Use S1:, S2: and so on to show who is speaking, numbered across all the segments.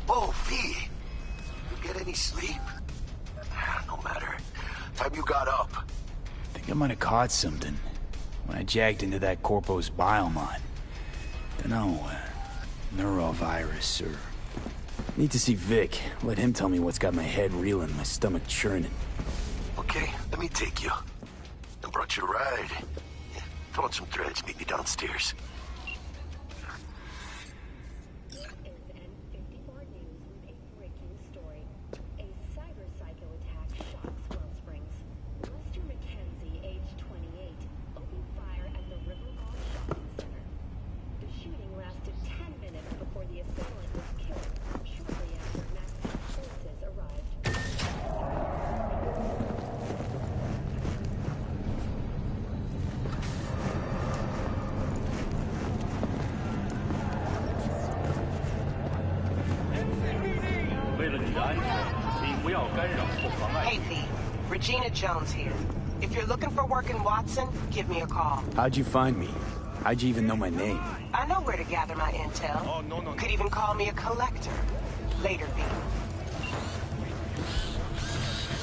S1: Oh, V. You get any sleep? No matter. Time you got up.
S2: I think I might have caught something when I jacked into that Corpo's biomod. Dunno, neurovirus or... Need to see Vic. Let him tell me what's got my head reeling, my stomach churning.
S1: Okay, let me take you. I brought you a ride. Yeah, throw on some threads, meet me downstairs.
S3: Hey, V. Regina Jones here. If you're looking for work in Watson, give me a call.
S2: How'd you find me? How'd you even know my name?
S3: I know where to gather my intel.
S1: Oh, no.
S3: Could even call me a collector. Later, V.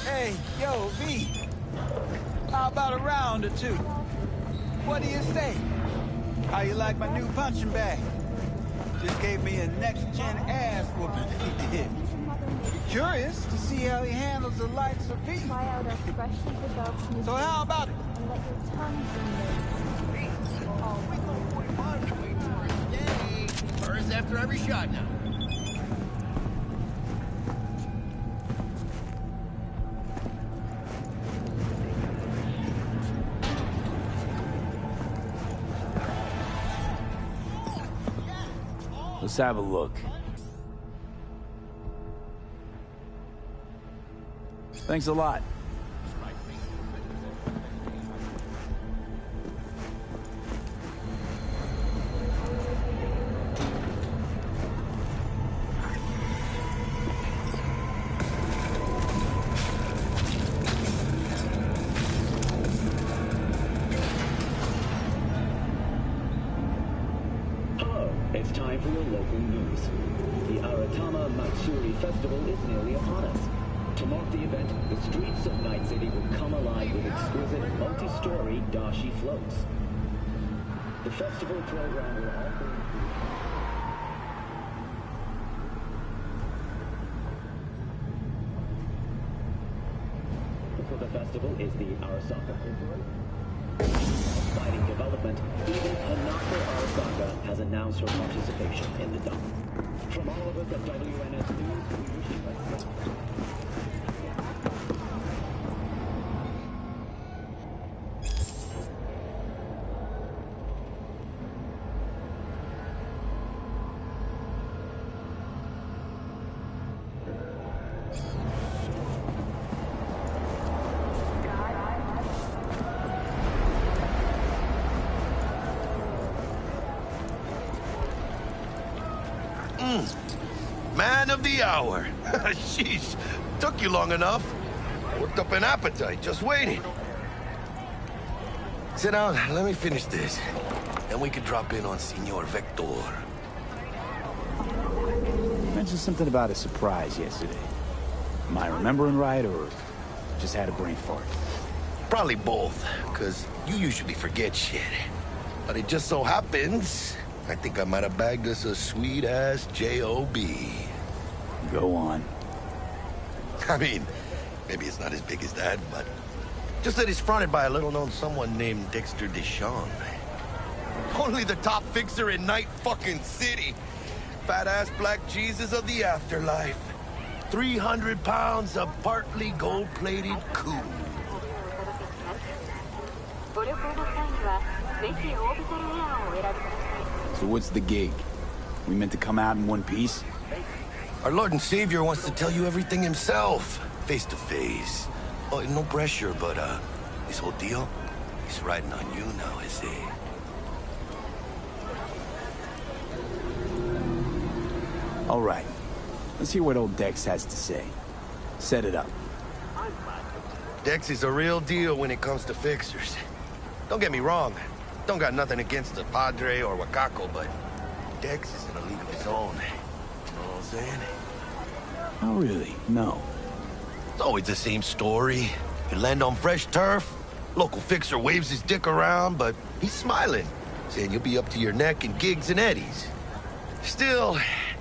S4: Hey, yo, V. How about a round or two? What do you say? How you like my new punching bag? Just gave me a next-gen ass whooping he did. Curious to see how he handles the likes of V. So how about it?
S5: Burns after every shot now.
S2: Let's have a look. Thanks a lot.
S6: It's time for your local news. The Aratama Matsuri Festival is nearly upon us. To mark the event, the streets of Night City will come alive with exquisite multi-story dashi floats. The festival program will also for the festival is the Arasaka Corporation. Exciting development, even Hanako Arasaka has announced her participation in the dump. From all of us at WNS News, we wish you a
S1: Man of the hour. Sheesh, took you long enough. Worked up an appetite, just waiting. Sit down, let me finish this. Then we could drop in on Senor Vector.
S2: You mentioned something about a surprise yesterday. Am I remembering right, or just had a brain fart?
S1: Probably both, because you usually forget shit. But it just so happens, I think I might have bagged us a sweet-ass J.O.B.
S2: Go on.
S1: I mean, maybe it's not as big as that, but just that it's fronted by a little-known someone named Dexter Deshawn. Only the top fixer in Night fucking City. Fat-ass black Jesus of the afterlife. 300 pounds of partly gold-plated cool.
S2: So what's the gig? We meant to come out in one piece?
S1: Our Lord and Savior wants to tell you everything himself, face to face. Oh, no pressure, but this whole deal, he's riding on you now, I say.
S2: All right. Let's hear what old Dex has to say. Set it up.
S1: Dex is a real deal when it comes to fixers. Don't get me wrong. Don't got nothing against the Padre or Wakako, but Dex is in a league of his own. You know what I'm saying?
S2: Oh, really? No.
S1: It's always the same story. You land on fresh turf, local fixer waves his dick around, but he's smiling, saying you'll be up to your neck in gigs and eddies. Still,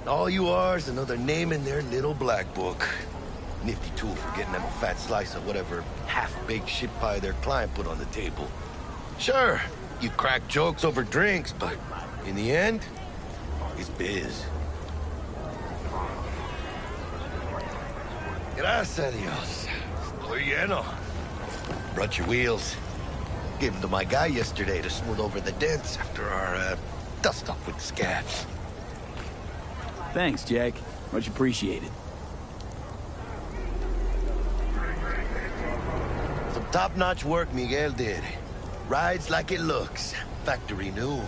S1: all you are is another name in their little black book. Nifty tool for getting them a fat slice of whatever half-baked shit pie their client put on the table. Sure, you crack jokes over drinks, but in the end, it's biz. Gracias a Dios. Estoy lleno. Brought your wheels. Gave them to my guy yesterday to smooth over the dents after our, dust-up with the scabs.
S2: Thanks, Jack. Much appreciated.
S1: Some top-notch work Miguel did. Rides like it looks. Factory new.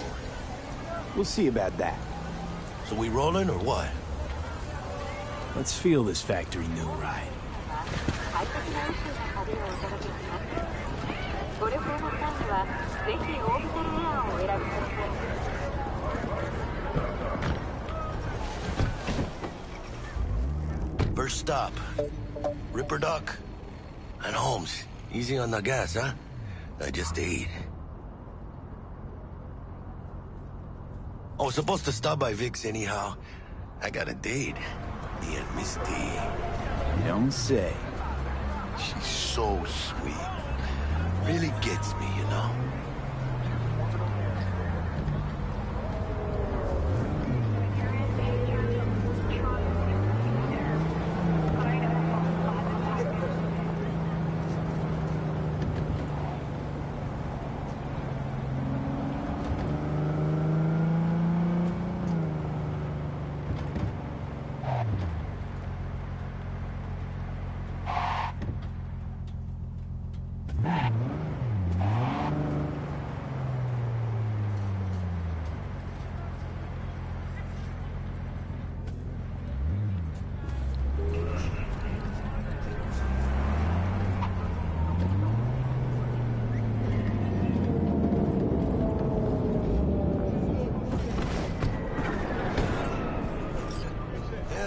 S2: We'll see about that.
S1: So we rolling or what?
S2: Let's feel this factory new ride.
S1: First stop. Ripper Duck. And Holmes. Easy on the gas, huh? I just ate. I was supposed to stop by Vic's anyhow. I got a date. Me and Misty.
S2: You don't say.
S1: She's so sweet. Really gets me, you know?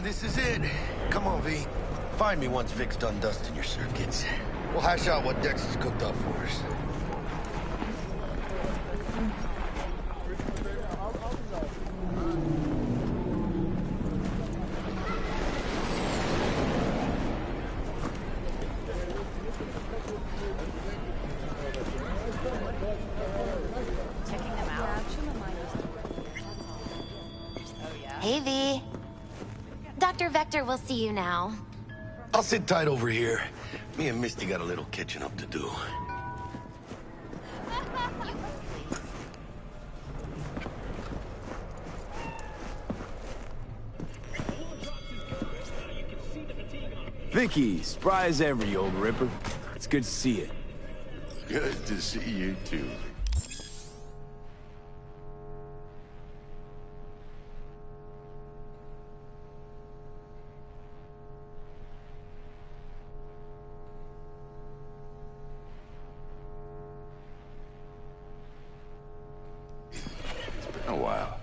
S1: This is it. Come on, V. Find me once Vic's done dusting your circuits. We'll hash out what Dex has cooked up for us.
S7: Hey, V. Dr. Vector will see you now.
S1: I'll sit tight over here. Me and Misty got a little catching up to do.
S2: Vicky, spry as ever, you old ripper. It's good to see you.
S8: Good to see you, too. A while.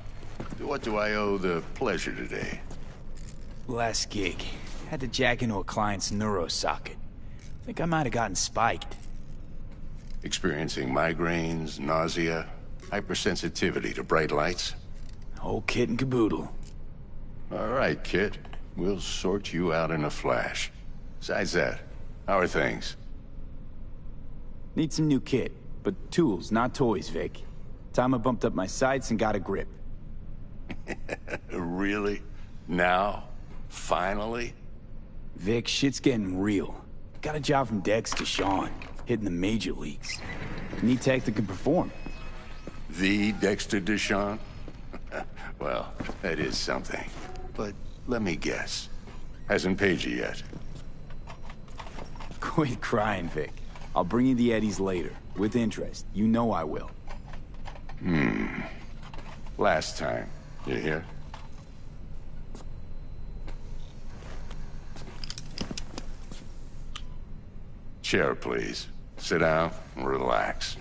S8: What do I owe the pleasure today?
S2: Last gig. Had to jack into a client's neuro socket. Think I might have gotten spiked.
S8: Experiencing migraines, nausea, hypersensitivity to bright lights?
S2: Whole kit and caboodle.
S8: All right, kid. We'll sort you out in a flash. Besides that, how are things?
S2: Need some new kit, but tools, not toys, Vic. Time I bumped up my sights and got a grip.
S8: Really? Now? Finally?
S2: Vic, shit's getting real. Got a job from Dex to Sean, hitting the major leagues. Need tech that can perform.
S8: The Dexter Deshawn? Well, that is something. But let me guess. Hasn't paid you yet.
S2: Quit crying, Vic. I'll bring you the eddies later, with interest. You know I will.
S8: Last time. You hear? Chair, please. Sit down and relax.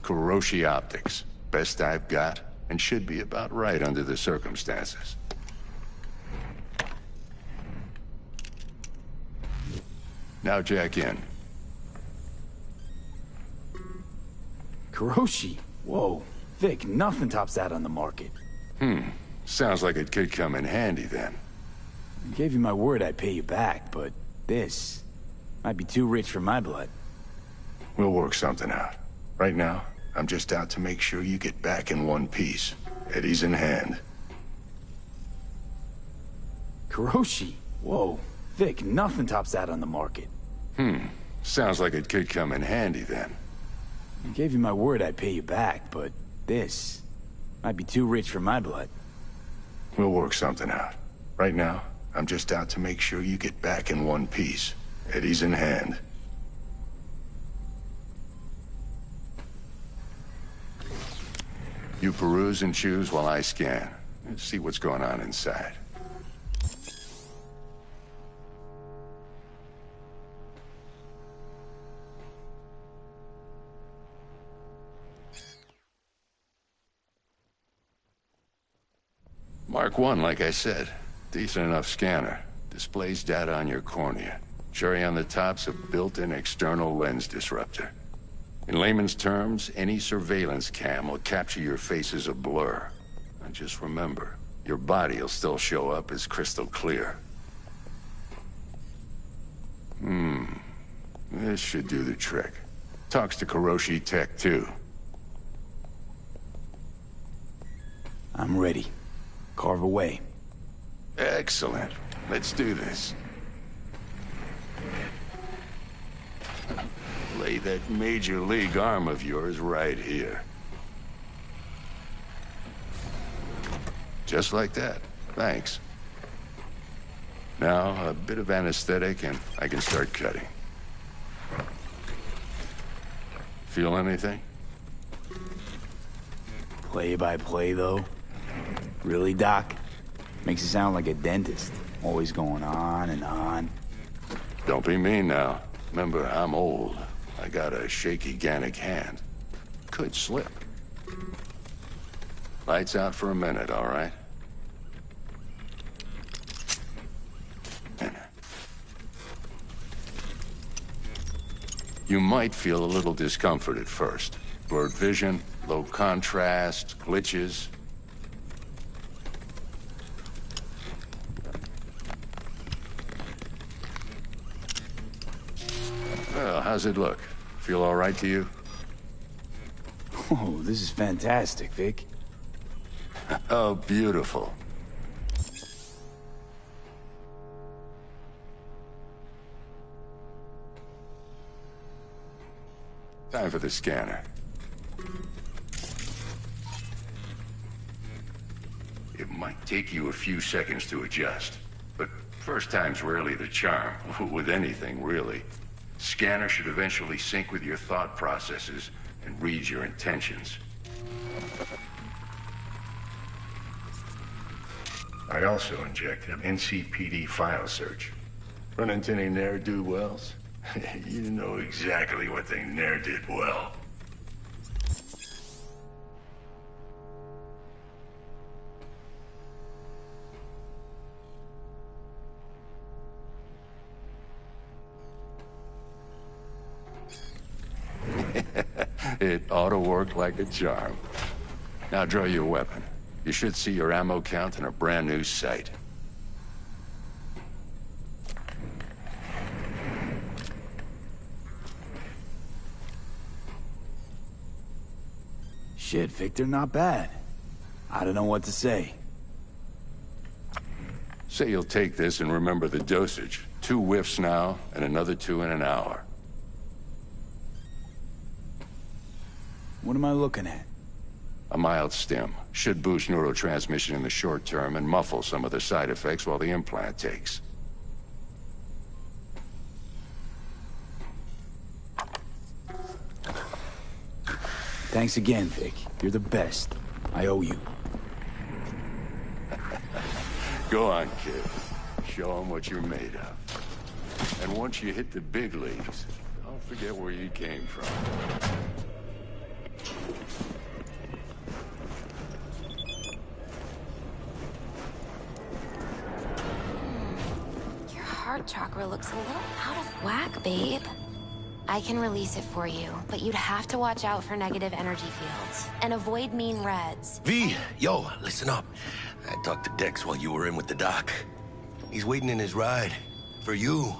S8: Kuroshi Optics. Best I've got, and should be about right under the circumstances. Now jack in.
S2: Kuroshi? Whoa. Vic, nothing tops that on the market.
S8: Sounds like it could come in handy then.
S2: I gave you my word I'd pay you back, but this might be too rich for my blood.
S8: We'll work something out. Right now, I'm just out to make sure you get back in one piece. Eddie's in hand.
S2: Kuroshi? Whoa. Vic, nothing tops that on the market.
S8: Sounds like it could come in handy then.
S2: I gave you my word I'd pay you back, but this might be too rich for my blood.
S8: We'll work something out. Right now, I'm just out to make sure you get back in one piece. Eddie's in hand. You peruse and choose while I scan. Let's see what's going on inside. Mark 1, like I said. Decent enough scanner. Displays data on your cornea. Cherry on the top's a built-in external lens disruptor. In layman's terms, any surveillance cam will capture your face as a blur. And just remember, your body will still show up as crystal clear. This should do the trick. Talks to Kuroshi Tech, too.
S2: I'm ready. Carve away.
S8: Excellent. Let's do this. Lay that major league arm of yours right here. Just like that. Thanks. Now, a bit of anesthetic and I can start cutting. Feel anything?
S2: Play by play, though? Really, Doc? Makes you sound like a dentist. Always going on and on.
S8: Don't be mean now. Remember, I'm old. I got a shaky Gannic hand. Could slip. Lights out for a minute, all right? You might feel a little discomfort at first. Blurred vision, low contrast, glitches. Well, how's it look? Feel all right to you?
S2: Oh, this is fantastic, Vic.
S8: Oh, beautiful. Time for the scanner. It might take you a few seconds to adjust, but first time's rarely the charm, with anything, really. Scanner should eventually sync with your thought processes and read your intentions. I also injected an NCPD file search. Run into any ne'er-do-wells? You know exactly what they ne'er did well. It ought to work like a charm. Now draw your weapon. You should see your ammo count in a brand new sight.
S2: Shit, Victor, not bad. I don't know what to say.
S8: Say you'll take this and remember the dosage. 2 whiffs now, and another 2 in an hour.
S2: What am I looking at?
S8: A mild stim. Should boost neurotransmission in the short term and muffle some of the side effects while the implant takes.
S2: Thanks again, Vic. You're the best. I owe you.
S8: Go on, kid. Show them what you're made of. And once you hit the big leagues, don't forget where you came from.
S7: heart chakra looks a little out of whack, babe. I can release it for you, but you'd have to watch out for negative energy fields and avoid mean reds.
S1: V, yo, listen up. I talked to Dex while you were in with the doc. He's waiting in his ride. For you.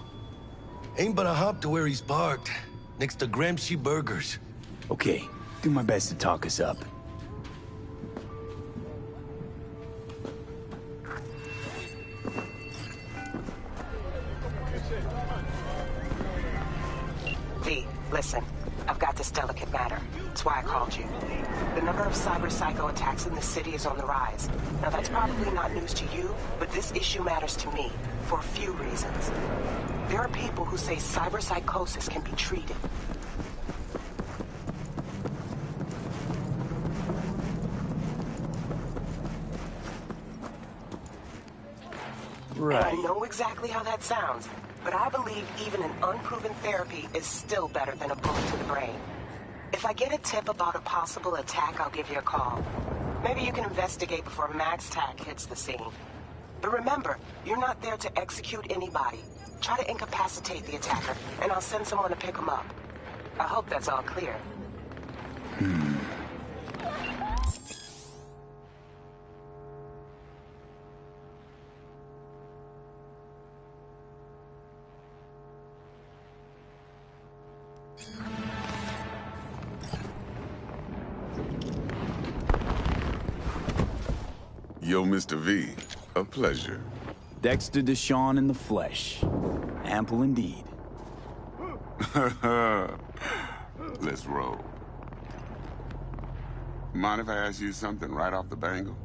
S1: Ain't but a hop to where he's parked. Next to Gramsci Burgers.
S2: Okay, do my best to talk us up.
S3: V, listen. I've got this delicate matter. That's why I called you. The number of cyber-psycho attacks in the city is on the rise. Now, that's probably not news to you, but this issue matters to me for a few reasons. There are people who say cyberpsychosis can be treated.
S2: Right.
S3: And I know exactly how that sounds, but I believe even an unproven therapy is still better than a bullet to the brain. If I get a tip about a possible attack, I'll give you a call. Maybe you can investigate before Max Tack hits the scene. But remember, you're not there to execute anybody. Try to incapacitate the attacker, and I'll send someone to pick him up. I hope that's all clear.
S9: Yo, Mr. V, a pleasure.
S2: Dexter Deshawn in the flesh. Ample indeed.
S9: Let's roll. Mind if I ask you something right off the bangle?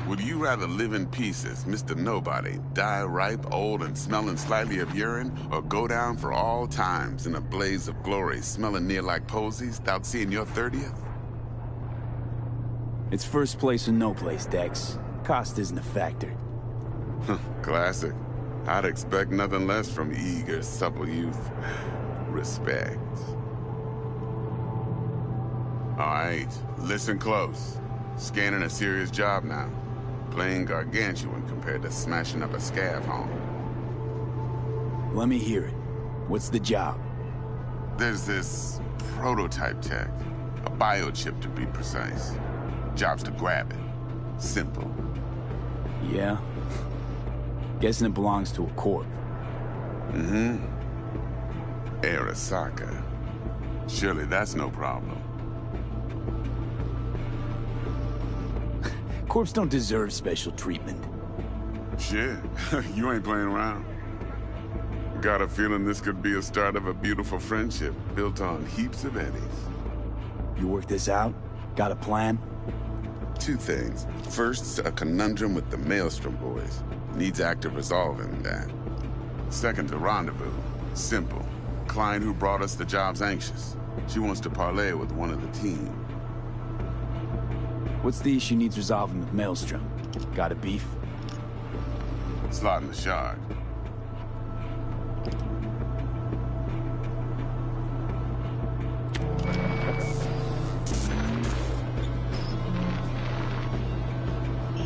S9: Would you rather live in pieces, Mr. Nobody, die ripe, old, and smelling slightly of urine, or go down for all times in a blaze of glory, smelling near like posies, without seeing your 30th?
S2: It's first place or no place, Dex. Cost isn't a factor.
S9: Classic. I'd expect nothing less from eager, supple youth. Respect. All right, listen close. Scanning a serious job now. Playing gargantuan compared to smashing up a scav home.
S2: Let me hear it. What's the job?
S9: There's this prototype tech. A biochip, to be precise. Job's to grab it. Simple.
S2: Yeah? Guessing it belongs to a corp.
S9: Mm-hmm. Arasaka. Surely that's no problem.
S2: Corps don't deserve special treatment.
S9: Shit, you ain't playing around. Got a feeling this could be a start of a beautiful friendship built on heaps of eddies.
S2: You work this out? Got a plan?
S9: Two things. First, a conundrum with the Maelstrom boys. Needs active resolving that. Second, a rendezvous. Simple. Client who brought us the job's anxious. She wants to parlay with one of the team.
S2: What's the issue needs resolving with Maelstrom? Got a beef?
S9: Slotting the shard.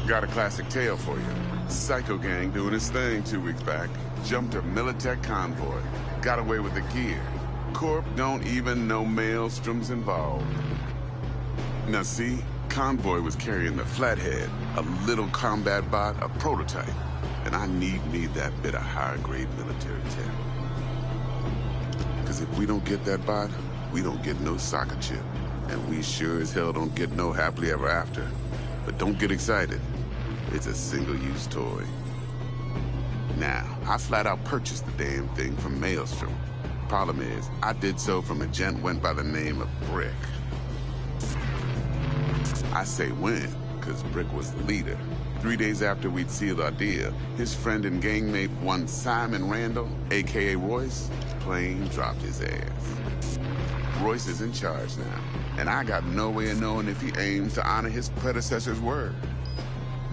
S9: Got a classic tale for you. Psycho gang doing his thing 2 weeks back. Jumped a Militech convoy. Got away with the gear. Corp don't even know Maelstrom's involved. Now see, convoy was carrying the Flathead, a little combat bot, a prototype. And I need that bit of higher-grade military tech. Because if we don't get that bot, we don't get no soccer chip. And we sure as hell don't get no happily ever after. But don't get excited. It's a single-use toy. Now, I flat out purchased the damn thing from Maelstrom. Problem is, I did so from a gent went by the name of Brick. I say when, because Brick was the leader. 3 days after we'd sealed our deal, his friend and gangmate, one Simon Randall, a.k.a. Royce, plain dropped his ass. Royce is in charge now, and I got no way of knowing if he aims to honor his predecessor's word.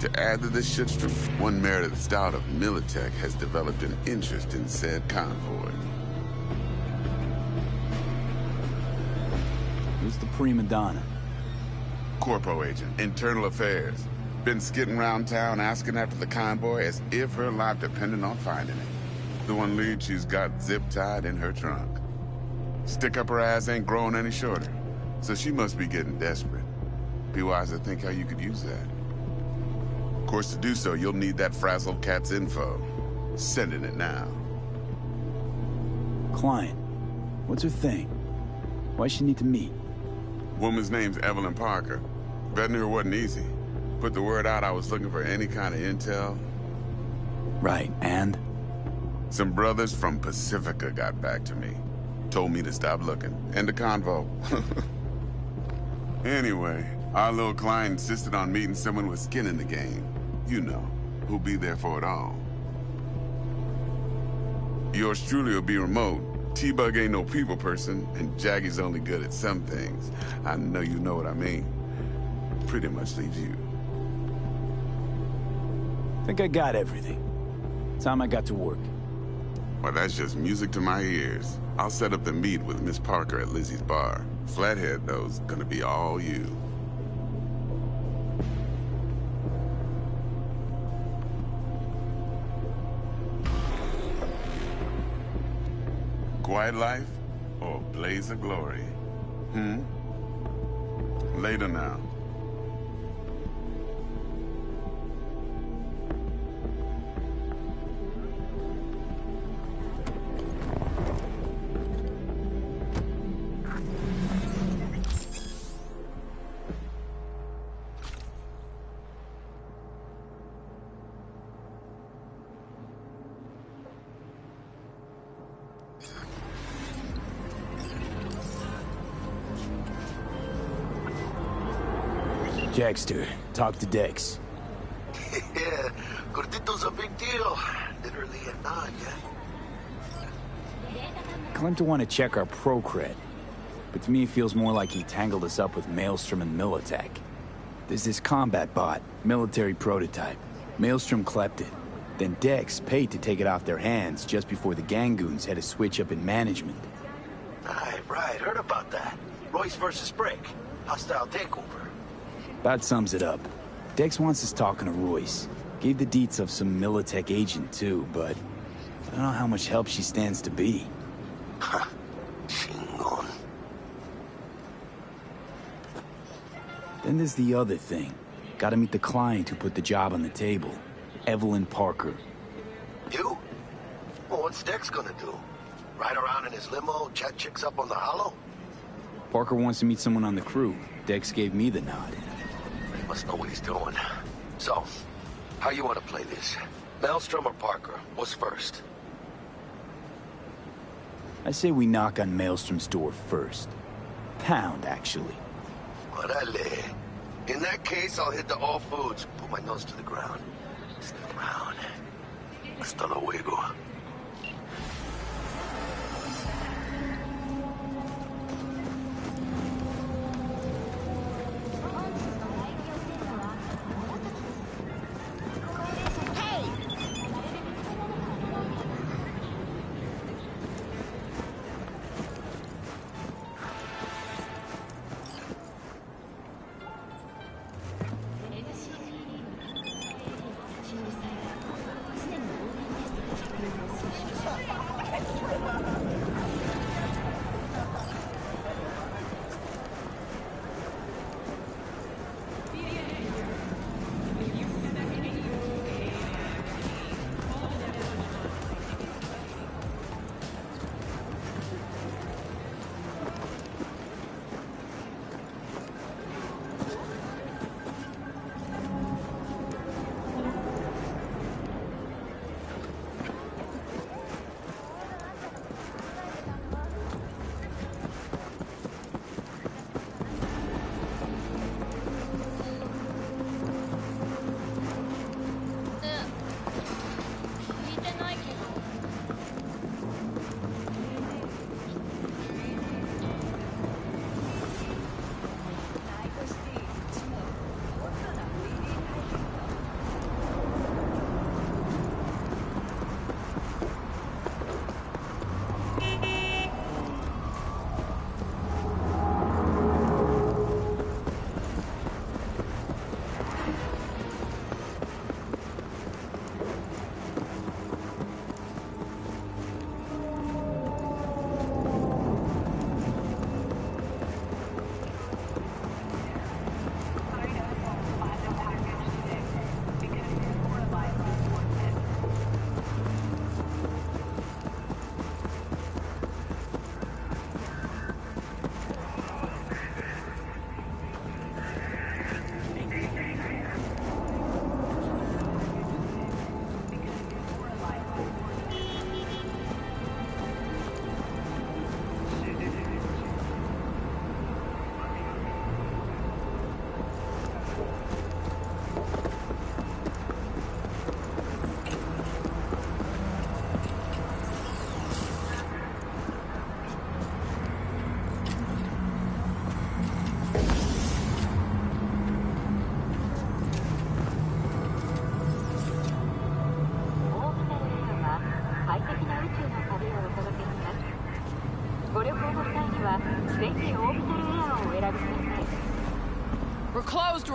S9: To add to this shitstorm, one Meredith Stout of Militech has developed an interest in said convoy.
S2: Who's the prima donna?
S9: Corpo agent, internal affairs. Been skidding around town asking after the convoy as if her life depended on finding it. The one lead she's got zip-tied in her trunk. Stick up her ass ain't growing any shorter, so she must be getting desperate. Be wise to think how you could use that. Of course, to do so, you'll need that frazzled cat's info. Sending it now.
S2: Client. What's her thing? Why she need to meet?
S9: Woman's name's Evelyn Parker. Betting her wasn't easy. Put the word out I was looking for any kind of intel.
S2: Right, and?
S9: Some brothers from Pacifica got back to me. Told me to stop looking. End of convo. Anyway, our little client insisted on meeting someone with skin in the game. You know, who'll be there for it all. Yours truly will be remote. T-Bug ain't no people person, and Jaggy's only good at some things. I know you know what I mean. Pretty much leaves you.
S2: Think I got everything. Time I got to work.
S9: Well, that's just music to my ears. I'll set up the meet with Miss Parker at Lizzie's bar. Flathead, though's gonna be all you. Quiet life or blaze of glory? Later now.
S2: Jackster, talk to Dex.
S1: Yeah, Gordito's a big deal. Literally a nod, yeah?
S2: Claimed to want to check our pro cred, but to me it feels more like he tangled us up with Maelstrom and Militech. There's this combat bot, military prototype. Maelstrom clept it. Then Dex paid to take it off their hands just before the Gangoons had a switch up in management.
S1: Right, heard about that. Royce versus Brick. Hostile takeover.
S2: About sums it up. Dex wants us talking to Royce. Gave the deets of some Militech agent too, but I don't know how much help she stands to be.
S1: Chingon.
S2: Then there's the other thing. Gotta meet the client who put the job on the table. Evelyn Parker.
S1: You? Well, what's Dex gonna do? Ride around in his limo, chat chicks up on the hollow?
S2: Parker wants to meet someone on the crew. Dex gave me the nod.
S1: He must know what he's doing. So, how you want to play this? Maelstrom or Parker? What's first?
S2: I say we knock on Maelstrom's door first. Pound, actually.
S1: Orale. In that case, I'll hit the all foods. Put my nose to the ground. Sniff around. Hasta luego.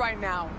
S10: right now.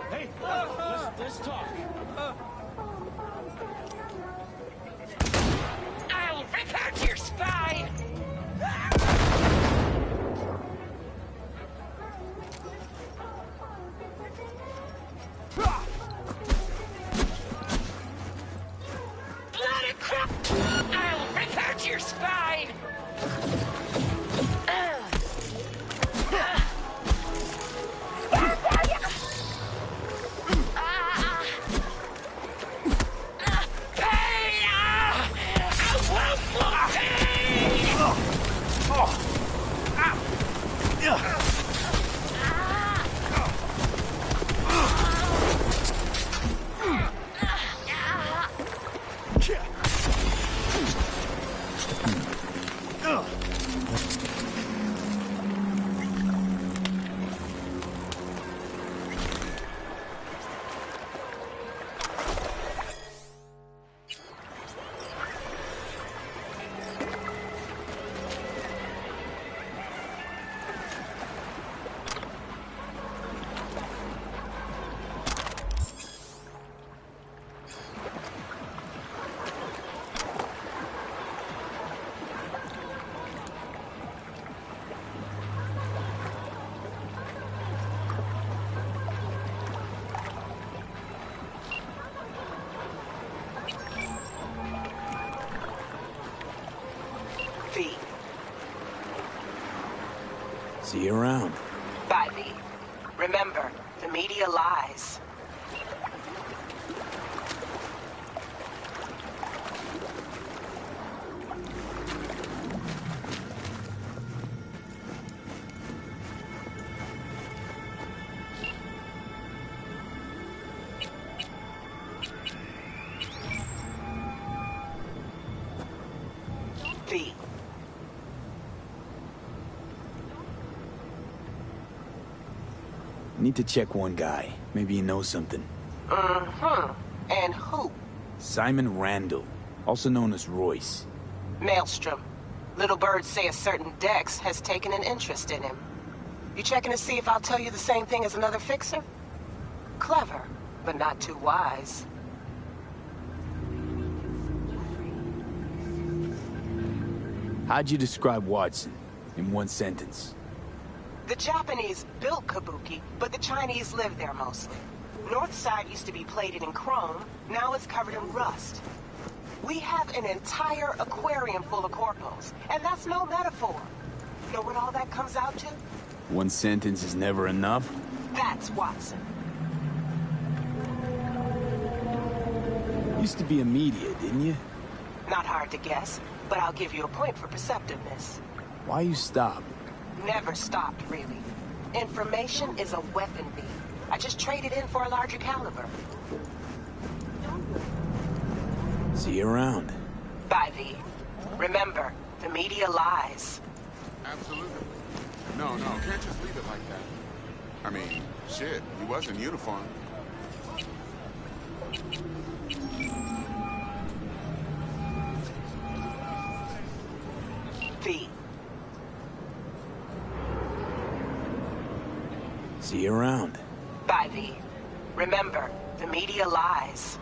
S2: Hey, let's talk.
S3: I'll rip out your spine! Bloody crap! I'll rip out your spine! V.
S2: See you around.
S3: Bye, V. Remember, the media lies. V.
S2: Need to check one guy. Maybe he knows something.
S3: And who?
S2: Simon Randall, also known as Royce.
S3: Maelstrom. Little birds say a certain Dex has taken an interest in him. You checking to see if I'll tell you the same thing as another fixer? Clever, but not too wise.
S2: How'd you describe Watson in one sentence?
S3: The Japanese built Kabuki, but the Chinese live there mostly. North side used to be plated in chrome, now it's covered in rust. We have an entire aquarium full of corpos, and that's no metaphor. Know what all that comes out to?
S2: One sentence is never enough?
S3: That's Watson.
S2: Used to be a media, didn't you?
S3: Not hard to guess, but I'll give you a point for perceptiveness.
S2: Why you stop?
S3: Never stopped, really. Information is a weapon, V. I just traded in for a larger caliber.
S2: See you around.
S3: Bye, V. Remember, the media lies.
S9: Absolutely. No, can't just leave it like that. I mean, shit, he was in uniform.
S3: V.
S2: See you around.
S3: Bye, V. Remember, the media lies.